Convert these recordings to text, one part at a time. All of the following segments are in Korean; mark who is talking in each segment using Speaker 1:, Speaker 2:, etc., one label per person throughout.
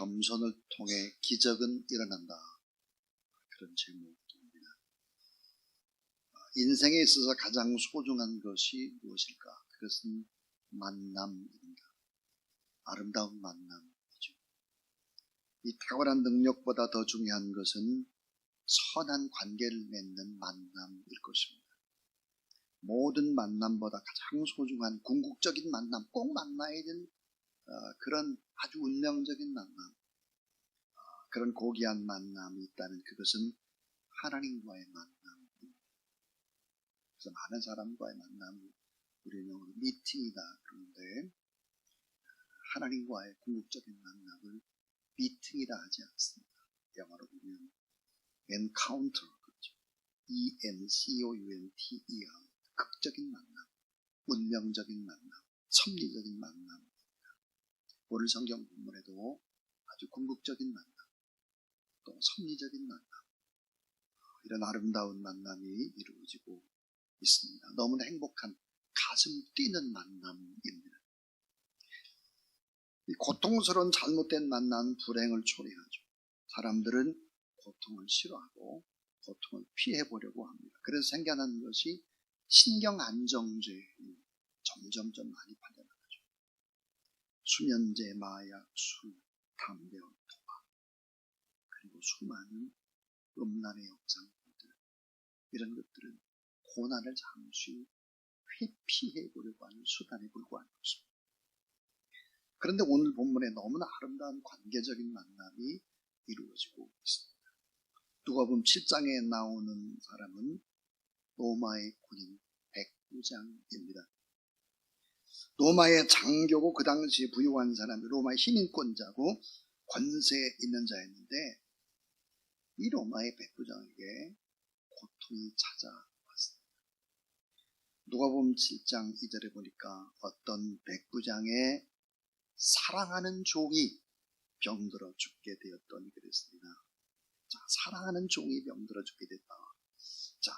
Speaker 1: 겸손을 통해 기적은 일어난다. 그런 제목입니다. 인생에 있어서 가장 소중한 것이 무엇일까? 그것은 만남입니다. 아름다운 만남이죠. 이 탁월한 능력보다 더 중요한 것은 선한 관계를 맺는 만남일 것입니다. 모든 만남보다 가장 소중한 궁극적인 만남, 꼭 만나야 되는 그런 아주 운명적인 만남, 그런 고귀한 만남이 있다면 그것은 하나님과의 만남입니다. 그래서 많은 사람과의 만남을 우리는 영어로 미팅이다 그러는데, 하나님과의 궁극적인 만남을 미팅이라 하지 않습니다. 영어로 보면 encounter, 그렇죠. E-N-C-O-U-N-T-E-R, 극적인 만남, 운명적인 만남, 섭리적인 만남. 오늘 성경 본문에도 아주 궁극적인 만남, 또 섭리적인 만남, 이런 아름다운 만남이 이루어지고 있습니다. 너무나 행복한, 가슴 뛰는 만남입니다. 이 고통스러운 잘못된 만남은 불행을 초래하죠. 사람들은 고통을 싫어하고 고통을 피해보려고 합니다. 그래서 생겨난 것이 신경안정제입니다. 점점점 많이 발전하죠. 수면제, 마약, 술, 담배, 도박, 그리고 수많은 음란의 영상들, 이런 것들은 고난을 잠시 회피해보려고 하는 수단에 불과한 것입니다. 그런데 오늘 본문에 너무나 아름다운 관계적인 만남이 이루어지고 있습니다. 누가복음 7장에 나오는 사람은 로마의 군인 백부장입니다. 로마의 장교고 그 당시에 부유한 사람이 로마의 시민권자고 권세 있는 자였는데, 이 로마의 백부장에게 고통이 찾아왔습니다. 누가복음 7장 2절에 보니까 어떤 백부장의 사랑하는 종이 병들어 죽게 되었더니 그랬습니다. 자, 사랑하는 종이 병들어 죽게 됐다. 자,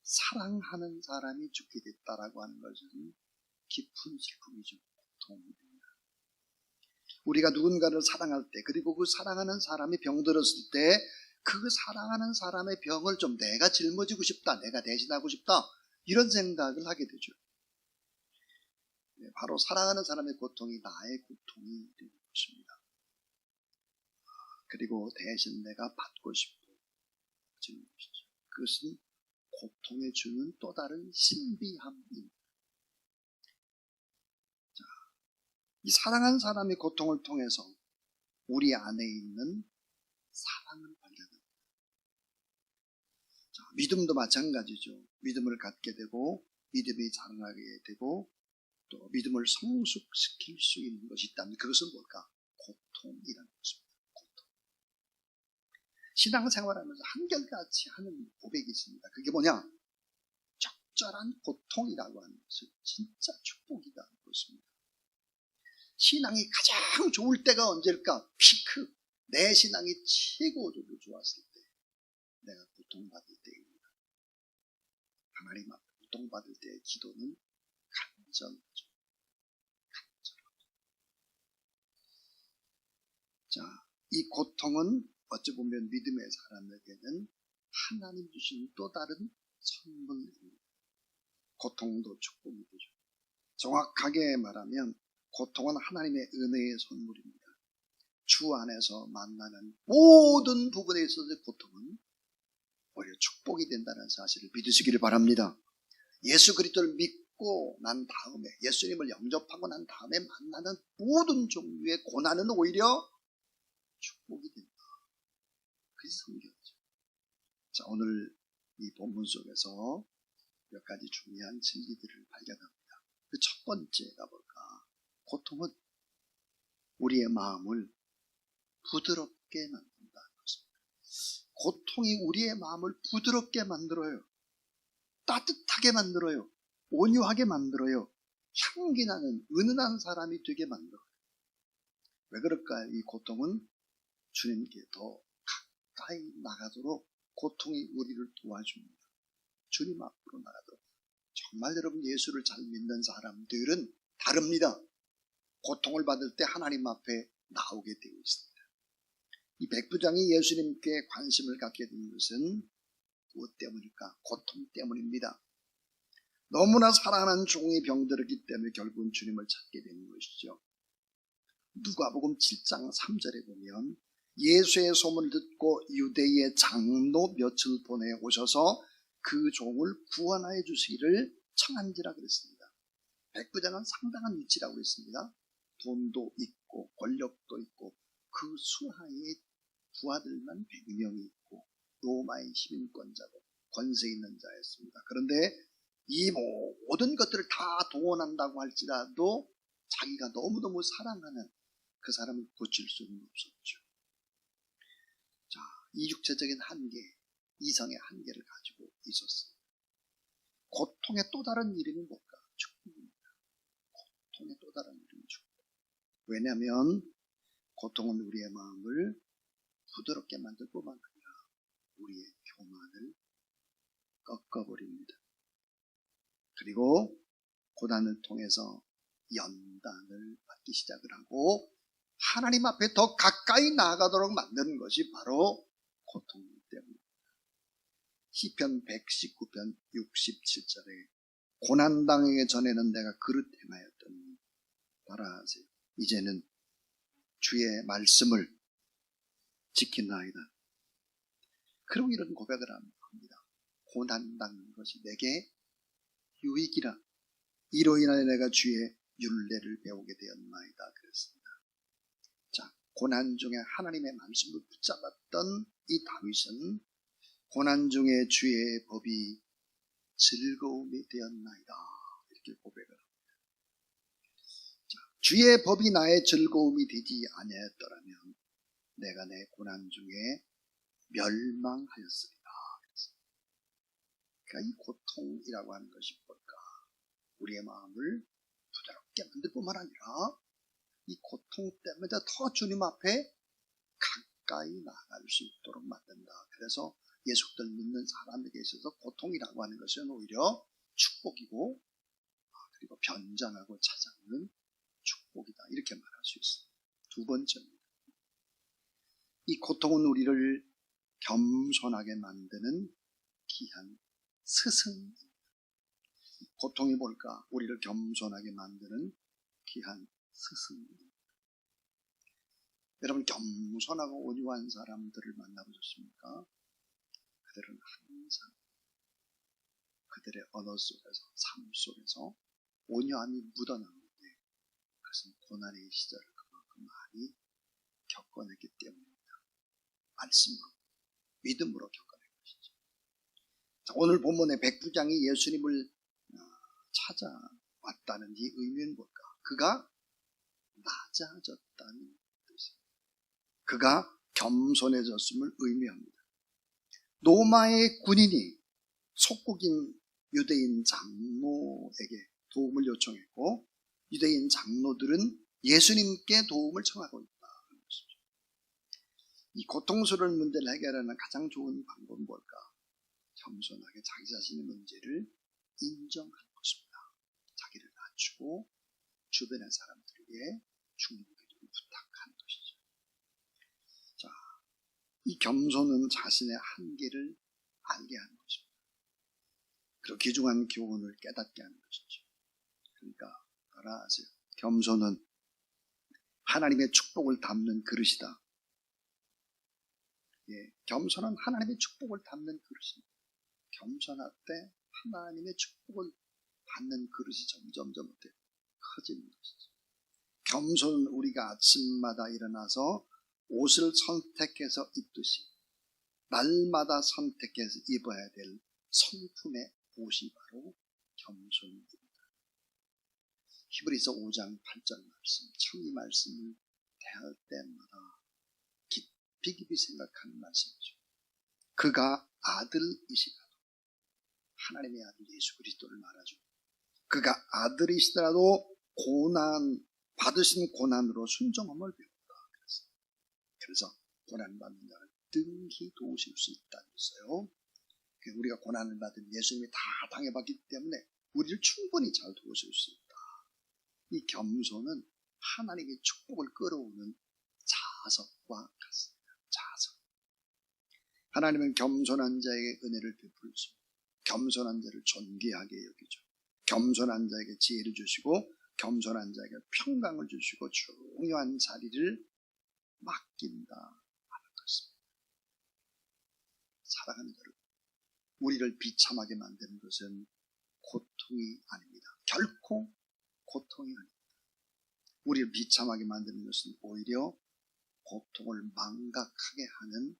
Speaker 1: 사랑하는 사람이 죽게 됐다라고 하는 것은 깊은 슬픔이죠. 고통입니다. 우리가 누군가를 사랑할 때, 그리고 그 사랑하는 사람이 병들었을 때 그 사랑하는 사람의 병을 좀 내가 짊어지고 싶다, 내가 대신하고 싶다, 이런 생각을 하게 되죠. 바로 사랑하는 사람의 고통이 나의 고통이 되는 것입니다. 그리고 대신 내가 받고 싶어지는 것이죠. 그것은 고통에 주는 또 다른 신비함입니다. 자, 이 사랑하는 사람의 고통을 통해서 우리 안에 있는 사랑을 발견합니다. 자, 믿음도 마찬가지죠. 믿음을 갖게 되고 믿음이 자라나게 되고 또 믿음을 성숙시킬 수 있는 것이 있다면 그것은 뭘까? 고통이라는 것입니다. 고통. 신앙생활하면서 한결같이 하는 고백이 있습니다. 그게 뭐냐? 적절한 고통이라고 하는 것은 진짜 축복이라는 것입니다. 신앙이 가장 좋을 때가 언제일까? 피크. 내 신앙이 최고로 좋았을 때, 내가 고통받을 때입니다. 하나님 앞에 고통받을 때의 기도는 간절하죠. 간절하죠. 자, 이 고통은 어찌 보면 믿음의 사람에게는 하나님 주신 또 다른 선물입니다. 고통도 축복이 되죠. 정확하게 말하면 고통은 하나님의 은혜의 선물입니다. 주 안에서 만나는 모든 부분에 있어서 고통은 오히려 축복이 된다는 사실을 믿으시기를 바랍니다. 예수 그리스도를 믿고 난 다음에, 예수님을 영접하고 난 다음에 만나는 모든 종류의 고난은 오히려 축복이 된다. 그것이 성경이죠. 자, 오늘 이 본문 속에서 몇 가지 중요한 진리들을 발견합니다. 그 첫 번째가 뭘까? 고통은 우리의 마음을 부드럽게 만든다는 것입니다. 고통이 우리의 마음을 부드럽게 만들어요. 따뜻하게 만들어요. 온유하게 만들어요. 향기나는 은은한 사람이 되게 만들어요. 왜 그럴까요? 이 고통은 주님께 더 가까이 나가도록 고통이 우리를 도와줍니다. 주님 앞으로 나가도록. 정말 여러분, 예수를 잘 믿는 사람들은 다릅니다. 고통을 받을 때 하나님 앞에 나오게 되어 있습니다. 이 백부장이 예수님께 관심을 갖게 된 것은 무엇 때문일까? 고통 때문입니다. 너무나 사랑하는 종이 병들었기 때문에 결국은 주님을 찾게 되는 것이죠. 누가복음 7장 3절에 보면 예수의 소문을 듣고 유대의 장로 몇을 보내 오셔서 그 종을 구원하여 주시기를 청한지라 그랬습니다. 백부장은 상당한 위치라고 했습니다. 돈도 있고 권력도 있고 그 수하에 부하들만 100명이 있고 로마의 시민권자고 권세 있는 자였습니다. 그런데 이 모든 것들을 다 동원한다고 할지라도 자기가 너무너무 사랑하는 그 사람을 고칠 수는 없었죠. 자, 이 육체적인 한계, 이성의 한계를 가지고 있었어요. 고통의 또 다른 이름이 뭘까? 축복입니다. 고통의 또 다른 이름이 축복. 왜냐하면 고통은 우리의 마음을 부드럽게 만들 뿐만 아니라 우리의 교만을 꺾어버립니다. 그리고 고난을 통해서 연단을 받기 시작을 하고 하나님 앞에 더 가까이 나아가도록 만드는 것이 바로 고통이기 때문입니다. 시편 119편 67절에 고난당하기 전에는 내가 그릇 행하였더니 따라하세요. 이제는 주의 말씀을 지킨나이다. 그리고 이런 고백을 합니다. 고난당한 것이 내게 유익이라. 이로 인하여 내가 주의 율례를 배우게 되었나이다. 그랬습니다. 자, 고난 중에 하나님의 말씀을 붙잡았던 이 다윗은 고난 중에 주의 법이 즐거움이 되었나이다. 이렇게 고백을 합니다. 자, 주의 법이 나의 즐거움이 되지 아니하였더라면 내가 내 고난 중에 멸망하였으리라. 그러니까 이 고통이라고 하는 것이 뭘까? 우리의 마음을 부드럽게 만들 뿐만 아니라 이 고통 때문에 더 주님 앞에 가까이 나아갈 수 있도록 만든다. 그래서 예수를 믿는 사람에게 있어서 고통이라고 하는 것은 오히려 축복이고 그리고 변장하고 찾아오는 축복이다. 이렇게 말할 수 있습니다. 두 번째입니다. 이 고통은 우리를 겸손하게 만드는 귀한 스승입니다. 고통이 뭘까? 우리를 겸손하게 만드는 귀한 스승입니다. 여러분, 겸손하고 온유한 사람들을 만나보셨습니까? 그들은 항상 그들의 언어 속에서, 삶 속에서 온유함이 묻어나오는데 그것은 고난의 시절을 그만큼 많이 겪어냈기 때문입니다. 말씀으로, 믿음으로 겪어낸 것이죠. 자, 오늘 본문의 백부장이 예수님을 찾아왔다는 이 의미는 뭘까? 그가 낮아졌다는 뜻입니다. 그가 겸손해졌음을 의미합니다. 로마의 군인이 속국인 유대인 장로에게 도움을 요청했고 유대인 장로들은 예수님께 도움을 청하고 있다는 것이죠. 이 고통스러운 문제를 해결하는 가장 좋은 방법은 뭘까? 겸손하게 자기 자신의 문제를 인정하는 것입니다. 자기를 낮추고 주변의 사람들에게 주님의 기도를 부탁하는 것이죠. 자, 이 겸손은 자신의 한계를 알게 하는 것입니다. 그리고 귀중한 교훈을 깨닫게 하는 것이죠. 그러니까 따라하세요. 겸손은 하나님의 축복을 담는 그릇이다. 예, 겸손은 하나님의 축복을 담는 그릇입니다. 겸손할 때 하나님의 축복을 받는 그릇이 점점 어때요? 커지는 것이죠. 겸손은 우리가 아침마다 일어나서 옷을 선택해서 입듯이 날마다 선택해서 입어야 될 성품의 옷이 바로 겸손입니다. 히브리서 5장 8절 말씀, 참 이 말씀을 대할 때마다 깊이 생각하는 말씀이죠. 그가 아들이시라도, 하나님의 아들 예수 그리스도를 말하죠. 그가 아들이시더라도 받으신 고난으로 순종함을 배웠다. 그래서 고난받는 자를 등히 도우실 수 있다는 것이에요. 우리가 고난을 받은 예수님이 다 당해봤기 때문에 우리를 충분히 잘 도우실 수 있다. 이 겸손은 하나님의 축복을 끌어오는 자석과 같습니다. 하나님은 겸손한 자에게 은혜를 베풀죠. 겸손한 자를 존귀하게 여기죠. 겸손한 자에게 지혜를 주시고 겸손한 자에게 평강을 주시고 중요한 자리를 맡긴다 하는 것입니다. 사랑하는 여러분, 우리를 비참하게 만드는 것은 고통이 아닙니다. 결코 고통이 아닙니다. 우리를 비참하게 만드는 것은 오히려 고통을 망각하게 하는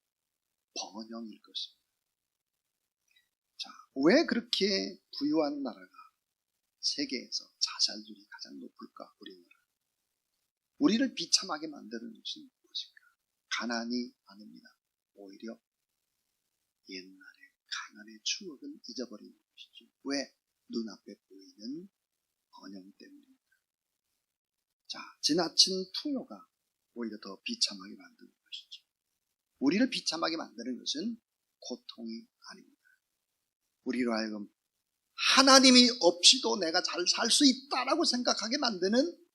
Speaker 1: 번영일 것입니다. 자, 왜 그렇게 부유한 나라가 세계에서 자살률이 가장 높을까? 우리나라. 우리를 비참하게 만드는 것은 무엇일까? 가난이 아닙니다. 오히려 옛날의 가난의 추억은 잊어버리는 것이죠. 왜? 눈앞에 보이는 번영 때문입니다. 자, 지나친 풍요가 오히려 더 비참하게 만드는 것이죠. 우리를 비참하게 만드는 것은 고통이 아닙니다. 우리로 하여금 하나님이 없이도 내가 잘 살 수 있다라고 생각하게 만드는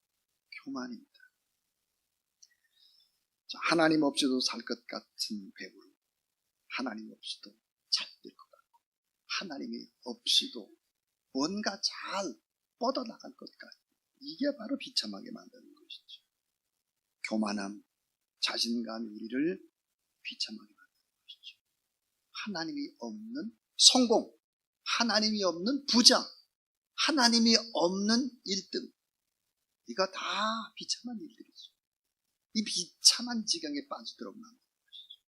Speaker 1: 교만입니다. 자, 하나님 없이도 살 것 같은 배우로 하나님 없이도 잘 될 것 같고 하나님이 없이도 뭔가 잘 뻗어나갈 것 같고 이게 바로 비참하게 만드는 것이죠. 교만함, 자신감이 우리를 비참하게 만드는 것이죠. 하나님이 없는 성공, 하나님이 없는 부자, 하나님이 없는 1등, 이거 다 비참한 일들이죠. 이 비참한 지경에 빠지도록 만드는 것이죠.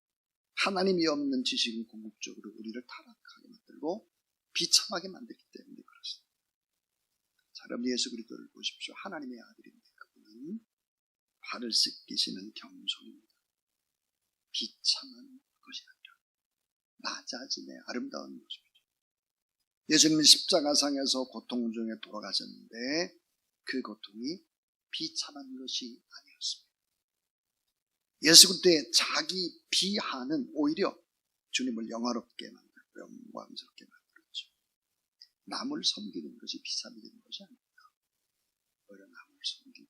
Speaker 1: 하나님이 없는 지식은 궁극적으로 우리를 타락하게 만들고 비참하게 만들기 때문에 그렇습니다. 자, 여러분 예수 그리스도를 보십시오. 하나님의 아들인데 그분은 발을 씻기시는 겸손입니다. 비참한 것이 아니라 낮아짐의 아름다운 모습이죠. 예수님은 십자가상에서 고통 중에 돌아가셨는데 그 고통이 비참한 것이 아니었습니다. 예수 그리스도의 자기 비하는 오히려 주님을 영화롭게 만들고 영광스럽게 만들었죠. 남을 섬기는 것이 비참이 되는 것이 아닙니다. 오히려 남을 섬기고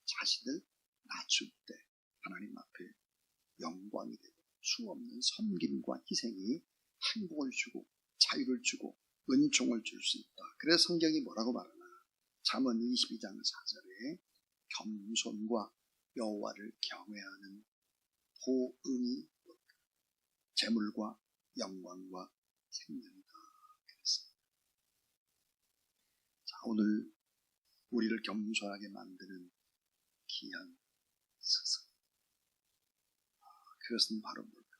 Speaker 1: 자신을 낮출 때 하나님 앞에 영광이 되고 수없는 섬김과 희생이 행복을 주고 자유를 주고 은총을 줄 수 있다. 그래서 성경이 뭐라고 말하나? 잠언 22장 4절에 겸손과 여호와를 경외하는 보응이 재물과 영광과 생명이다. 그랬습니다. 자, 오늘 우리를 겸손하게 만드는 귀한 스승. 그것은 바로 뭘까?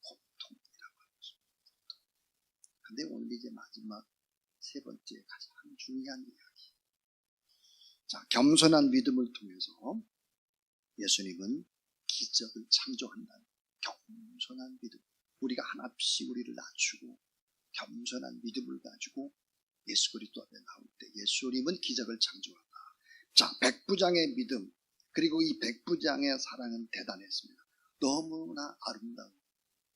Speaker 1: 고통이라고 하는 것입니다. 그런데 오늘 이제 마지막 세 번째 가장 중요한 이야기. 자, 겸손한 믿음을 통해서 예수님은 기적을 창조한다는 겸손한 믿음. 우리가 하나씩 우리를 낮추고 겸손한 믿음을 가지고 예수 그리스도 앞에 나올 때 예수님은 기적을 창조한다. 자, 백부장의 믿음 그리고 이 백부장의 사랑은 대단했습니다. 너무나 아름다운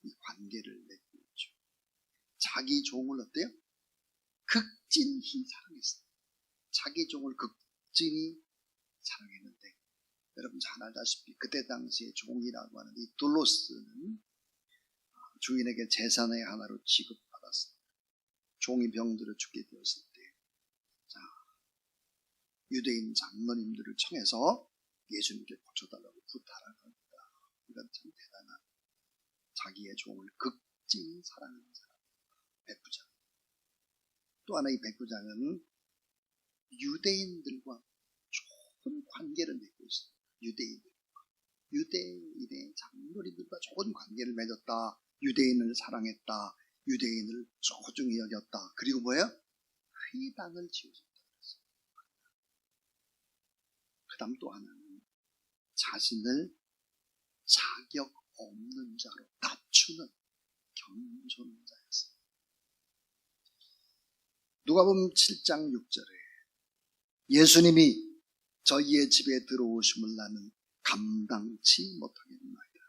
Speaker 1: 이 관계를 맺고 있죠. 자기 종을 어때요? 극진히 사랑했어요. 자기 종을 극진히 사랑했는데 여러분 잘 알다시피 그때 당시에 종이라고 하는 이 둘로스는 주인에게 재산의 하나로 취급받았습니다. 종이 병들어 죽게 되었을 때 자, 유대인 장로님들을 청해서 예수님께 고쳐달라고 부탁을 합니다. 이건 참 대단한 자기의 종을 극진히 사랑하는 사람 백부장. 또 하나 이 백부장은 유대인들과 좋은 관계를 맺고 있습니다. 유대인의 장로님들과 좋은 관계를 맺었다. 유대인을 사랑했다. 유대인을 소중히 여겼다. 그리고 뭐예요? 회당을 지어줬다. 그 다음 또 하나는 자신을 자격 없는 자로 낮추는 겸손한 자였습니다. 누가복음 7장 6절에 예수님이 저희의 집에 들어오심을 나는 감당치 못하겠나이다.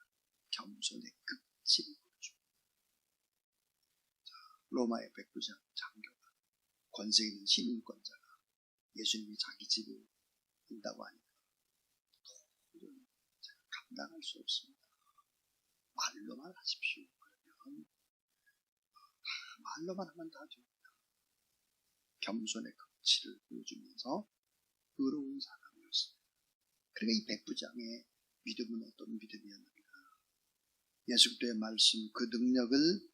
Speaker 1: 겸손의 극치를 보여줍니다. 로마의 백부장 장교가 권세 있는 시민권자가 예수님이 자기 집에 온다고 하니까 도저히 감당할 수 없습니다. 말로만 하십시오. 말로만 하면 다 됩니다. 겸손의 가치를 보여주면서 의로운 사람이었습니다. 그러니까 이 백부장의 믿음은 어떤 믿음이었는가? 예수 그리스도의 말씀, 그 능력을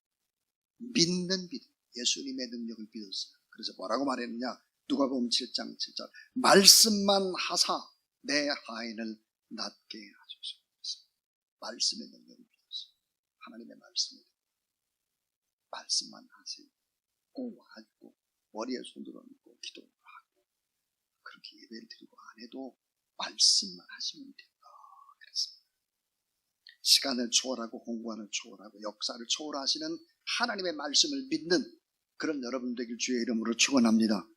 Speaker 1: 믿는 믿음, 예수님의 능력을 믿었어요. 그래서 뭐라고 말했느냐? 누가복음 7장 7절 말씀만 하사 내 하인을 낫게 하소서. 말씀의 능력을 믿었어요. 하나님의 말씀을 말씀만 하세요. 꼭 와가지고 머리에 손들어 놓고 기도를 하고 그렇게 예배를 드리고 안 해도 말씀만 하시면 된다. 그랬습니다. 시간을 초월하고 공간을 초월하고 역사를 초월하시는 하나님의 말씀을 믿는 그런 여러분 되길 주의 이름으로 축원합니다.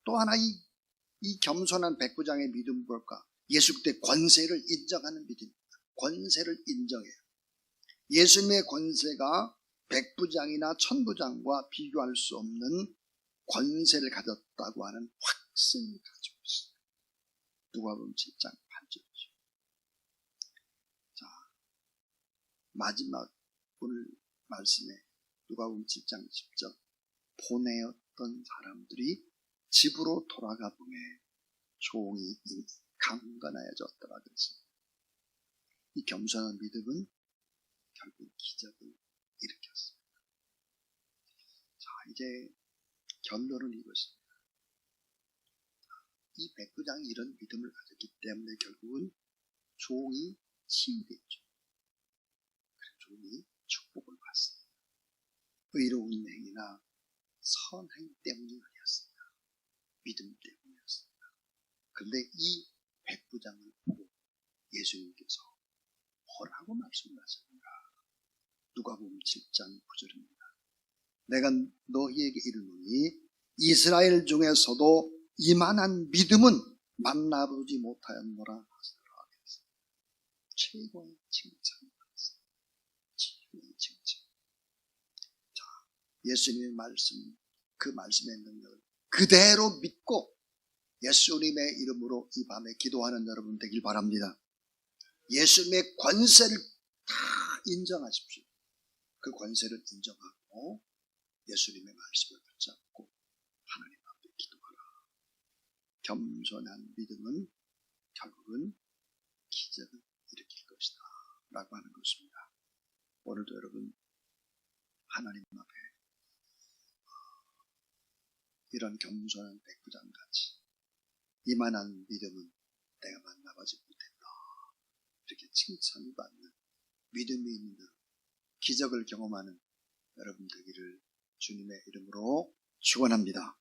Speaker 1: 또 하나 이 겸손한 백부장의 믿음 볼까? 예수 그리스도의 권세를 인정하는 믿음입니다. 권세를 인정해요. 예수님의 권세가 백부장이나 천부장과 비교할 수 없는 권세를 가졌다고 하는 확신을 가지고 있어요. 누가복음 7장 8절이죠. 자, 마지막 오늘 말씀에 누가복음 7장 10절 보내었던 사람들이 집으로 돌아가 보매 종이 강건하여졌더라 그랬습니다. 이 겸손한 믿음은 결국 기적을 일으켰습니다. 자, 이제 결론은 이것입니다. 이 백부장이 이런 믿음을 가졌기 때문에 결국은 종이 치유됐죠. 종이 축복을 받습니다. 의로운 행위나 선행 때문이 아니었습니다. 믿음 때문이었습니다. 그런데 이 백부장을 보고 예수님께서 뭐라고 말씀하셨는가? 누가복음 7장 9절입니다. 내가 너희에게 이르노니 이스라엘 중에서도 이만한 믿음은 만나보지 못하였노라 하시더라. 최고의 칭찬을 받았습니다. 최고의 칭찬. 자, 예수님의 말씀, 그 말씀의 능력을 그대로 믿고 예수님의 이름으로 이 밤에 기도하는 여러분 되길 바랍니다. 예수님의 권세를 다 인정하십시오. 그 권세를 인정하고 예수님의 말씀을 붙잡고 하나님 앞에 기도하라. 겸손한 믿음은 결국은 기적을 일으킬 것이다 라고 하는 것입니다. 오늘도 여러분 하나님 앞에 이런 겸손한 백부장같이 이만한 믿음은 내가 만나보지 못했다. 이렇게 칭찬을 받는 믿음이 있는 기적을 경험하는 여러분 되기를 주님의 이름으로 축원합니다.